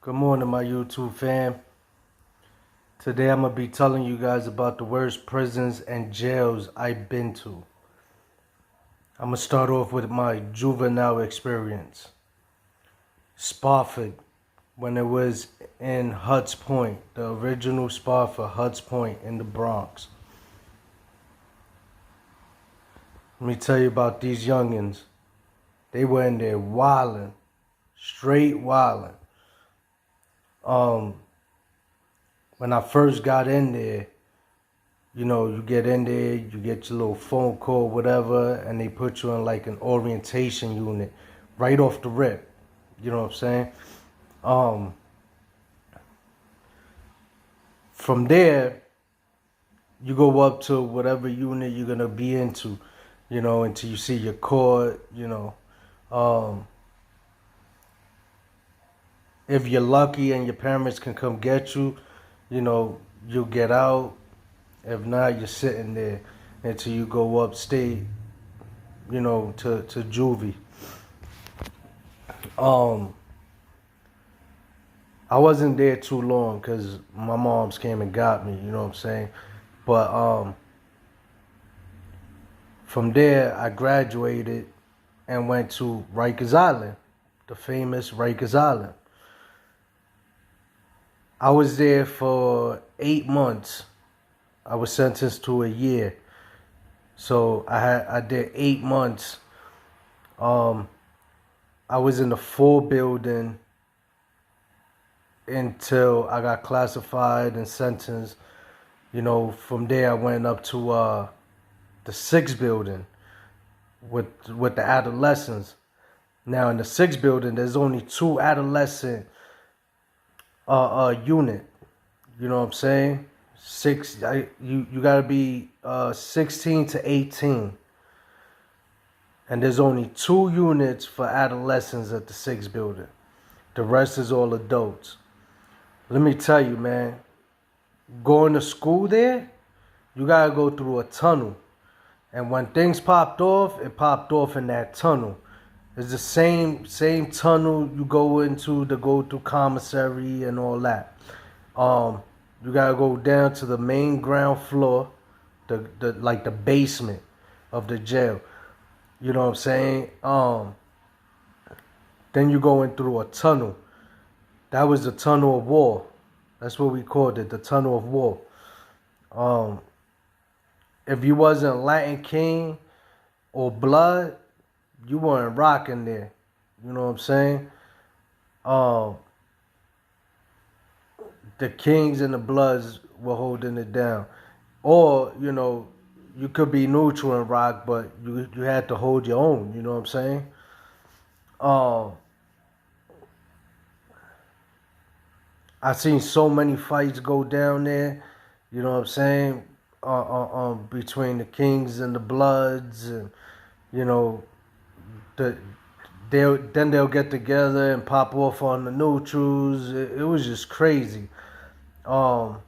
Good morning, my YouTube fam. Today I'm going to be telling you guys about the worst prisons and jails I've been to. I'm going to start off with my juvenile experience. Spofford, when it was in Hutts Point, the original spot for Hutts Point in the Bronx. Let me tell you about these youngins. They were in there wildin', straight wildin'. When I first got in there, you get in there, you get your little phone call, whatever, and they put you in like an orientation unit right off the rip. You know what I'm saying? From there, you go up to whatever unit you're gonna be into, until you see your court, if you're lucky and your parents can come get you, you'll get out. If not, you're sitting there until you go upstate, to juvie. I wasn't there too long because my moms came and got me, you know what I'm saying? But from there, I graduated and went to Rikers Island, the famous Rikers Island. I was there for 8 months. I was sentenced to a year. So I did 8 months. I was in the 4 building until I got classified and sentenced. From there I went up to the 6 building with the adolescents. Now in the 6 building, there's only 2 adolescent unit. You know what I'm saying? You gotta be 16 to 18. And there's only 2 units for adolescents at the 6 building. The rest is all adults. Let me tell you, man, going to school there, you gotta go through a tunnel. And when things popped off, it popped off in that tunnel. It's the same tunnel you go into to go through commissary and all that. You gotta go down to the main ground floor, the basement of the jail. You know what I'm saying? Then you go in through a tunnel. That was the tunnel of war. That's what we called it, the tunnel of war. If you wasn't Latin King or Blood, you weren't rocking there. You know what I'm saying? The Kings and the Bloods were holding it down. Or, you could be neutral and rock, but you had to hold your own. You know what I'm saying? I seen so many fights go down there. You know what I'm saying? Between the Kings and the Bloods, and they'll get together and pop off on the neutrals. It was just crazy. Lot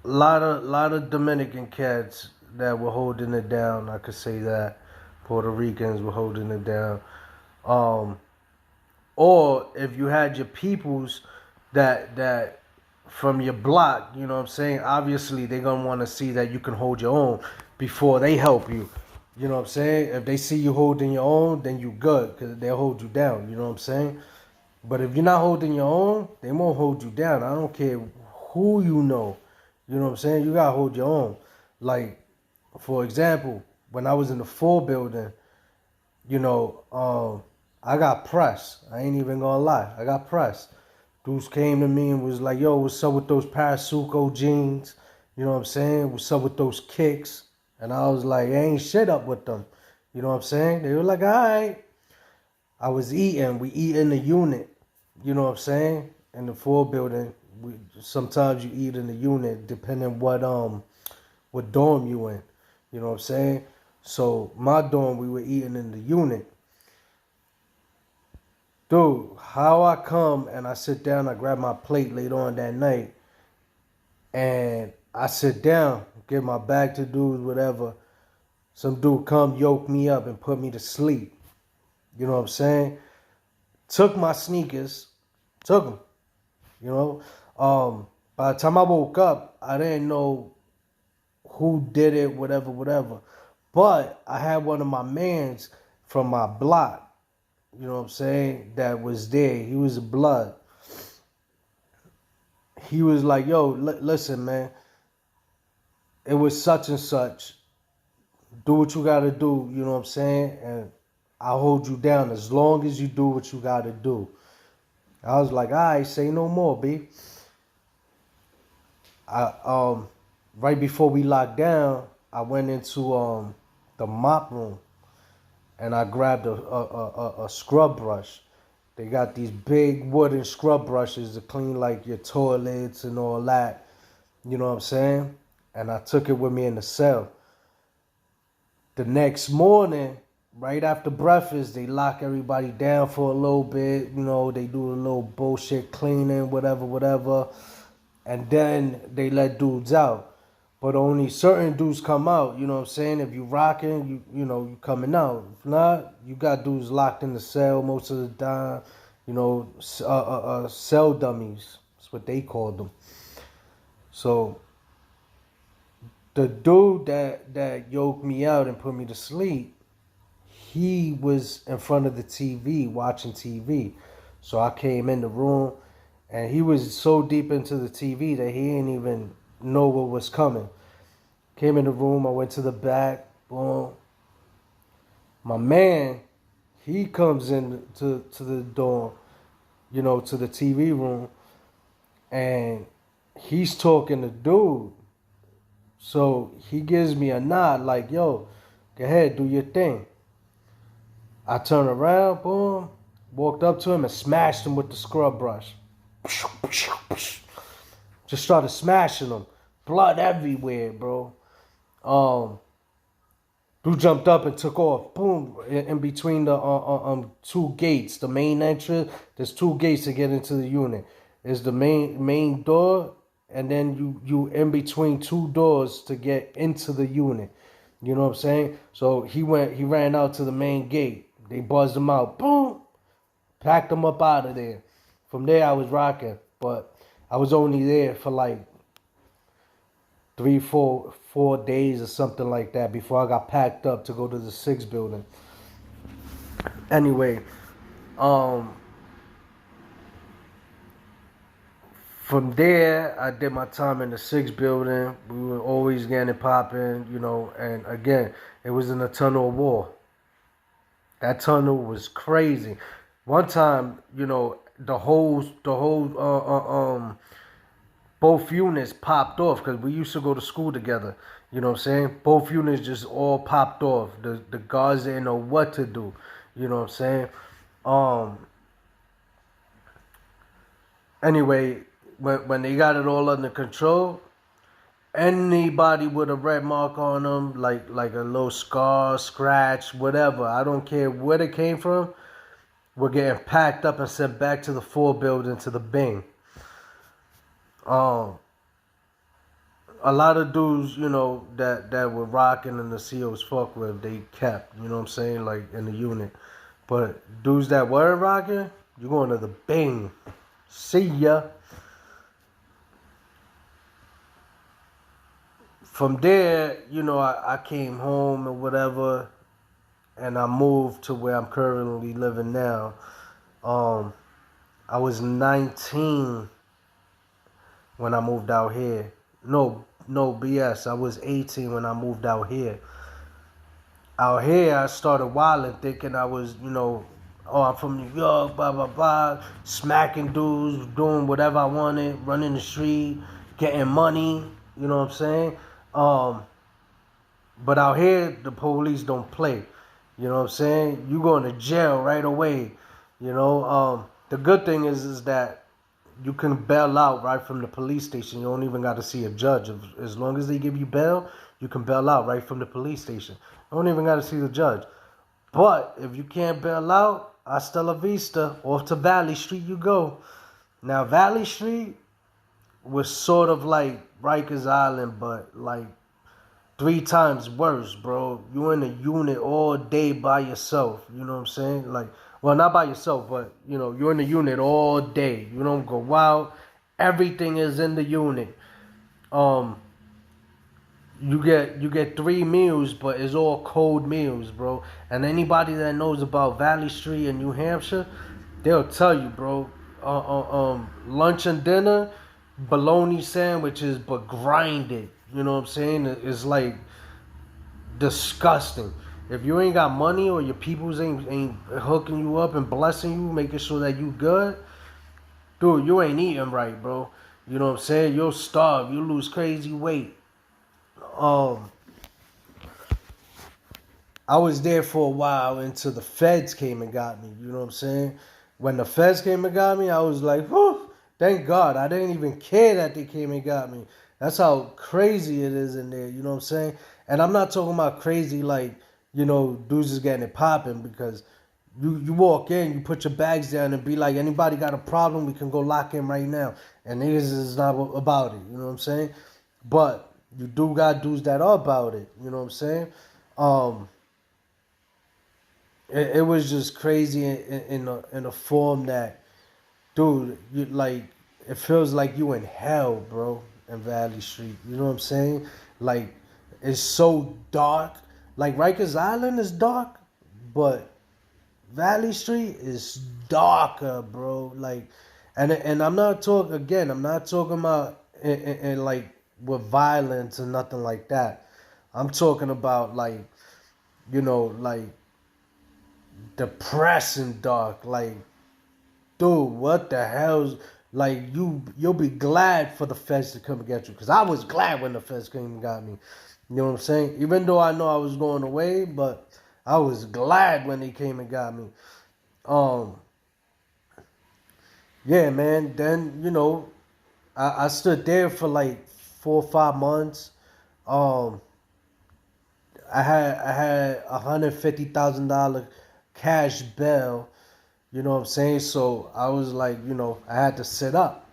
of Dominican cats that were holding it down. I could say that Puerto Ricans were holding it down. Or if you had your peoples that from your block, you know what I'm saying? Obviously, they're gonna want to see that you can hold your own before they help you. You know what I'm saying? If they see you holding your own, then you good, because they'll hold you down. You know what I'm saying? But if you're not holding your own, they won't hold you down. I don't care who you know. You know what I'm saying? You gotta hold your own. Like, for example, when I was in the 4 building, I got pressed. I ain't even gonna lie. I got pressed. Dudes came to me and was like, yo, what's up with those Parasuco jeans? You know what I'm saying? What's up with those kicks? And I was like, ain't shit up with them. You know what I'm saying? They were like, all right. I was eating. We eat in the unit. You know what I'm saying? In the 4 building, sometimes you eat in the unit depending what dorm you in. You know what I'm saying? So my dorm, we were eating in the unit. Dude, how I come and I sit down, I grab my plate later on that night, and I sit down, give my bag to dudes, whatever. Some dude come yoke me up and put me to sleep. You know what I'm saying? took my sneakers, took them. You know, by the time I woke up, I didn't know who did it, whatever, whatever. But I had one of my mans from my block, you know what I'm saying, that was there. He was a blood. He was like, yo, listen, man, it was such and such. Do what you got to do, you know what I'm saying? And I'll hold you down as long as you do what you got to do. I was like, all right, say no more, B. Right before we locked down, I went into the mop room and I grabbed a scrub brush. They got these big wooden scrub brushes to clean like your toilets and all that. You know what I'm saying? And I took it with me in the cell. The next morning, right after breakfast, they lock everybody down for a little bit. You know, they do a little bullshit cleaning, whatever, whatever. And then they let dudes out. But only certain dudes come out, you know what I'm saying? If you rocking, you coming out. If not, you got dudes locked in the cell most of the time. You know, cell dummies. That's what they called them. So the dude that yoked me out and put me to sleep, he was in front of the TV watching TV. So I came in the room and he was so deep into the TV that he didn't even know what was coming. Came in the room, I went to the back, boom. My man, he comes in to the door, you know, to the TV room, and he's talking to dude. So he gives me a nod like, yo, go ahead, do your thing. I turn around, boom, walked up to him and smashed him with the scrub brush. Just started smashing him. Blood everywhere, bro. Dude jumped up and took off. Boom! In between the two gates, the main entrance. There's two gates to get into the unit. There's the main door, and then you in between two doors to get into the unit. You know what I'm saying? So he ran out to the main gate. They buzzed him out. Boom! Packed him up out of there. From there I was rocking, but I was only there for like 4 days or something like that before I got packed up to go to the 6th building. Anyway, from there I did my time in the 6th building. We were always getting it popping, you know, and again, it was in the tunnel wall. That tunnel was crazy. One time, you know, the whole both units popped off because we used to go to school together. You know what I'm saying? Both units just all popped off. The guards didn't know what to do. You know what I'm saying? Anyway, when they got it all under control, anybody with a red mark on them, like a little scar, scratch, whatever, I don't care where it came from, we're getting packed up and sent back to the 4 building to the Bing. A lot of dudes, you know, that were rocking and the COs fuck with, they kept, you know what I'm saying, like in the unit. But dudes that weren't rocking, you going to the Bing. See ya. From there, you know, I came home or whatever, and I moved to where I'm currently living now. I was 19 when I moved out here. No BS. I was 18 when I moved out here. Out here, I started wilding, thinking I was, you know, oh, I'm from New York, blah, blah, blah, smacking dudes, doing whatever I wanted, running the street, getting money, you know what I'm saying? But out here, the police don't play, you know what I'm saying? You going to jail right away, you know? The good thing is that you can bail out right from the police station. You don't even got to see a judge. As long as they give you bail, you can bail out right from the police station. You don't even got to see the judge. But if you can't bail out, hasta la vista, off to Valley Street you go. Now, Valley Street was sort of like Rikers Island, but like 3 times worse, bro. You in a unit all day by yourself. You know what I'm saying? Like, Well, not by yourself, but you know, you're in the unit all day. You don't go out. Everything is in the unit. Um, you get 3 meals, but it's all cold meals, bro. And anybody that knows about Valley Street in New Hampshire, they'll tell you, bro. Lunch and dinner, bologna sandwiches, but grinded. You know what I'm saying? It's like disgusting. If you ain't got money or your peoples ain't hooking you up and blessing you, making sure that you good, dude, you ain't eating right, bro. You know what I'm saying? You'll starve. You lose crazy weight. Um, I was there for a while until the feds came and got me. You know what I'm saying? When the feds came and got me, I was like, whew, thank God. I didn't even care that they came and got me. That's how crazy it is in there. You know what I'm saying? And I'm not talking about crazy like, you know, dudes is getting it popping, because you walk in, you put your bags down and be like, anybody got a problem, we can go lock in right now. And niggas is not about it. You know what I'm saying? But you do got dudes that are about it. You know what I'm saying? Um, it was just crazy in a form that, dude, you like, it feels like you in hell, bro, in Valley Street. You know what I'm saying? Like, it's so dark. Like, Rikers Island is dark, but Valley Street is darker, bro. Like, and I'm not talking again. I'm not talking about in like with violence or nothing like that. I'm talking about like, you know, like depressing dark. Like, dude, what the hell's like, you'll be glad for the feds to come and get you. Cause I was glad when the feds came and got me. You know what I'm saying? Even though I know I was going away, but I was glad when they came and got me. Um, yeah, man. Then, you know, I stood there for like 4 or 5 months. Um, I had $150,000 cash bail. You know what I'm saying? So I was like, you know, I had to sit up,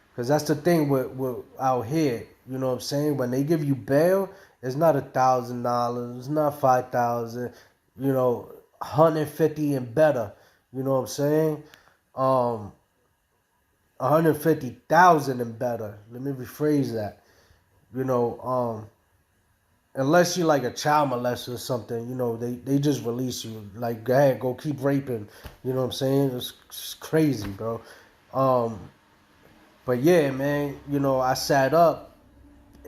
because that's the thing with out here. You know what I'm saying? When they give you bail, it's not $1,000. It's not 5,000. You know, 150 and better. You know what I'm saying? 150,000 and better. Let me rephrase that. You know, unless you're like a child molester or something, you know, they just release you. Like, go ahead, go keep raping. You know what I'm saying? It's crazy, bro. Um, but yeah, man, you know, I sat up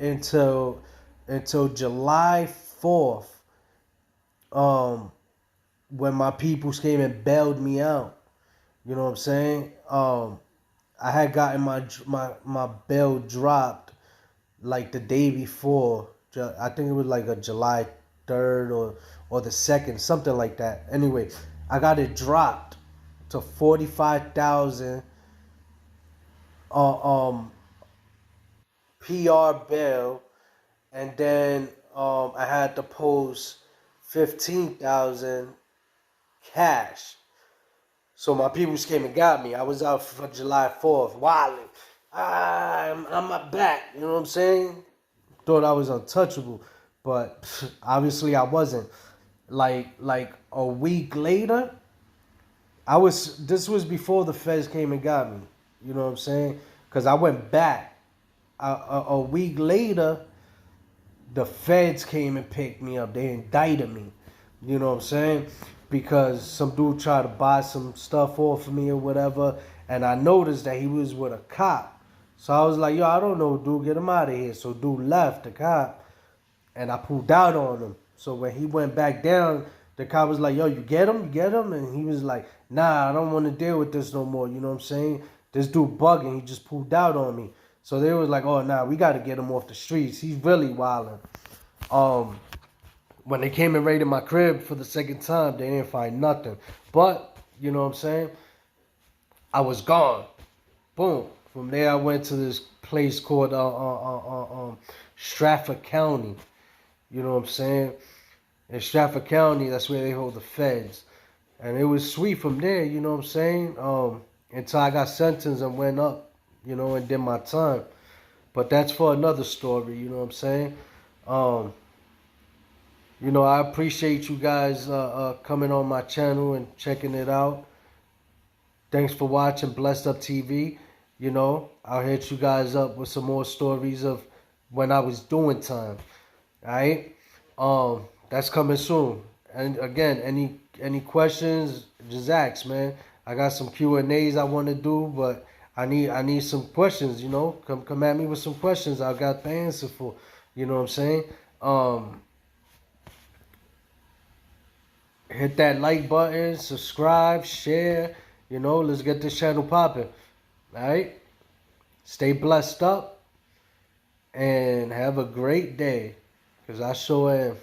until July 4th, um, when my peoples came and bailed me out. You know what I'm saying? I had gotten my bail dropped like the day before. I think it was like a July 3rd or the 2nd, something like that. Anyway, I got it dropped to 45,000 um PR bail, and then I had to post 15,000 cash. So my peoples came and got me. I was out for July 4th, wilding. I'm back. You know what I'm saying? Thought I was untouchable, but obviously I wasn't. Like a week later, I was. This was before the feds came and got me. You know what I'm saying? Because I went back. A week later, the feds came and picked me up. They indicted me. You know what I'm saying? Because some dude tried to buy some stuff off of me or whatever, and I noticed that he was with a cop. So I was like, yo, I don't know, dude, get him out of here. So dude left, the cop, and I pulled out on him. So when he went back down, the cop was like, yo, you get him? You get him? And he was like, nah, I don't want to deal with this no more. You know what I'm saying? This dude bugging. He just pulled out on me. So they was like, oh, nah, we got to get him off the streets. He's really wilding. When they came and raided my crib for the second time, they didn't find nothing. But, you know what I'm saying? I was gone. Boom. From there, I went to this place called Stratford County. You know what I'm saying? In Stratford County, that's where they hold the feds. And it was sweet from there, you know what I'm saying? Until I got sentenced and went up, you know, and did my time. But that's for another story, you know what I'm saying? Um, You know, I appreciate you guys coming on my channel and checking it out. Thanks for watching Blessed Up TV. You know, I'll hit you guys up with some more stories of when I was doing time. Alright? That's coming soon. And again, any questions, just ask, man. I got some Q&As I want to do, but I need some questions, you know. Come at me with some questions. I got the answer for. You know what I'm saying? Hit that like button, subscribe, share. You know, let's get this channel popping. Alright? Stay blessed up and have a great day. Because I sure am.